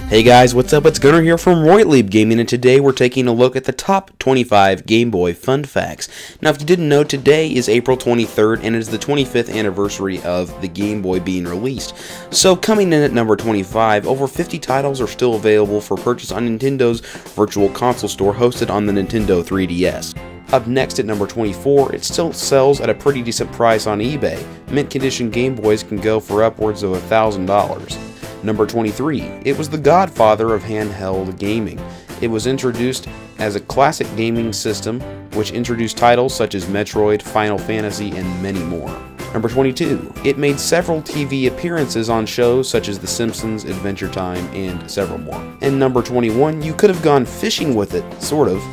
Hey guys, what's up? It's Gunnar here from Roytlieb Gaming, and today we're taking a look at the top 25 Game Boy fun facts. Now, if you didn't know, today is April 23rd, and it is the 25th anniversary of the Game Boy being released. So, coming in at number 25, over 50 titles are still available for purchase on Nintendo's Virtual Console Store hosted on the Nintendo 3DS. Up next at number 24, it still sells at a pretty decent price on eBay. Mint condition Game Boys can go for upwards of $1,000. Number 23, it was the godfather of handheld gaming. It was introduced as a classic gaming system, which introduced titles such as Metroid, Final Fantasy, and many more. Number 22, it made several TV appearances on shows such as The Simpsons, Adventure Time, and several more. And number 21, you could have gone fishing with it, sort of.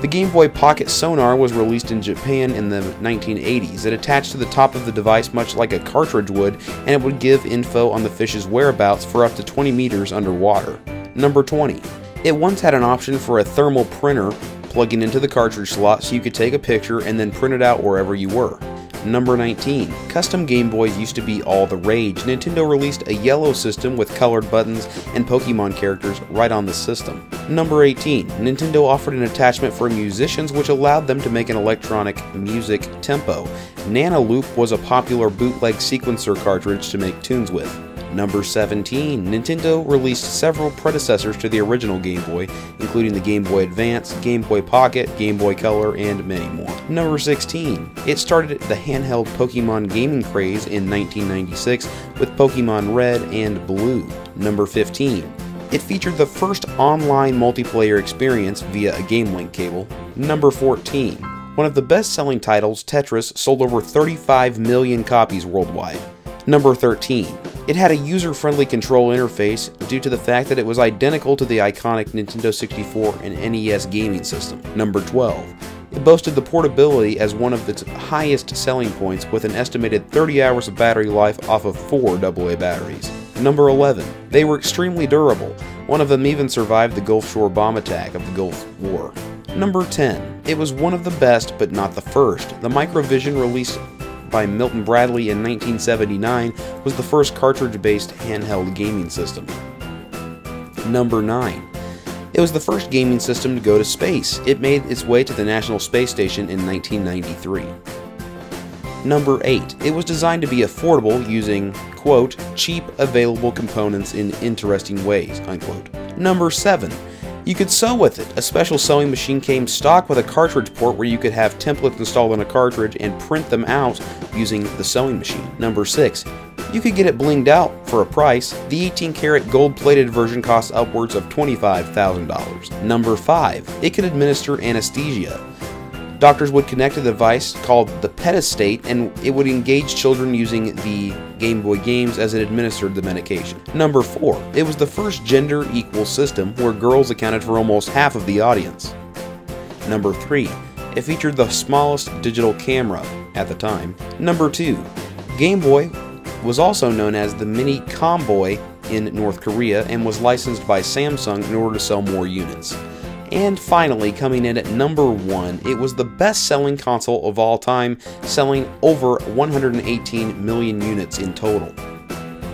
The Game Boy Pocket sonar was released in Japan in the 1980s. It attached to the top of the device much like a cartridge would, and it would give info on the fish's whereabouts for up to 20 meters underwater. Number 20. It once had an option for a thermal printer plugging into the cartridge slot so you could take a picture and then print it out wherever you were. Number 19. Custom Game Boys used to be all the rage. Nintendo released a yellow system with colored buttons and Pokemon characters right on the system. Number 18. Nintendo offered an attachment for musicians which allowed them to make an electronic music tempo. Nana Loop was a popular bootleg sequencer cartridge to make tunes with. Number 17. Nintendo released several predecessors to the original Game Boy, including the Game Boy Advance, Game Boy Pocket, Game Boy Color, and many more. Number 16. It started the handheld Pokemon gaming craze in 1996 with Pokemon Red and Blue. Number 15. It featured the first online multiplayer experience via a Game Link cable. Number 14. One of the best-selling titles, Tetris, sold over 35 million copies worldwide. Number 13. It had a user-friendly control interface due to the fact that it was identical to the iconic Nintendo 64 and NES gaming system. Number 12. It boasted the portability as one of its highest selling points with an estimated 30 hours of battery life off of 4 AA batteries. Number 11. They were extremely durable. One of them even survived the Gulf Shore bomb attack of the Gulf War. Number 10. It was one of the best, but not the first. The Microvision, released by Milton Bradley in 1979, was the first cartridge-based handheld gaming system. Number 9. It was the first gaming system to go to space. It made its way to the National Space Station in 1993. Number 8. It was designed to be affordable using, quote, cheap available components in interesting ways, unquote. Number 7. You could sew with it. A special sewing machine came stock with a cartridge port where you could have templates installed on a cartridge and print them out using the sewing machine. Number 6. You could get it blinged out for a price. The 18-karat gold-plated version costs upwards of $25,000. Number 5. It could administer anesthesia. Doctors would connect a device called the pedestate, and it would engage children using the Game Boy games as it administered the medication. Number 4. It was the first gender-equal system where girls accounted for almost half of the audience. Number 3. It featured the smallest digital camera at the time. Number 2. Game Boy was also known as the Mini Comboy in North Korea and was licensed by Samsung in order to sell more units. And finally, coming in at number 1, it was the best-selling console of all time, selling over 118 million units in total.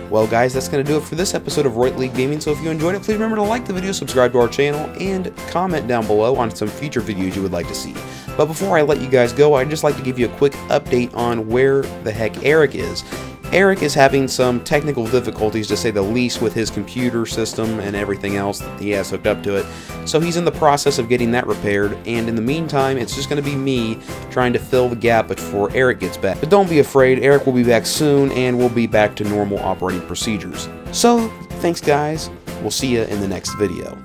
Well guys, that's going to do it for this episode of Roytlieb Gaming, so if you enjoyed it, please remember to like the video, subscribe to our channel, and comment down below on some future videos you would like to see. But before I let you guys go, I'd just like to give you a quick update on where the heck Eric is. Eric is having some technical difficulties, to say the least, with his computer system and everything else that he has hooked up to it. So he's in the process of getting that repaired, and in the meantime, it's just going to be me trying to fill the gap before Eric gets back. But don't be afraid, Eric will be back soon, and we'll be back to normal operating procedures. So, thanks guys, we'll see you in the next video.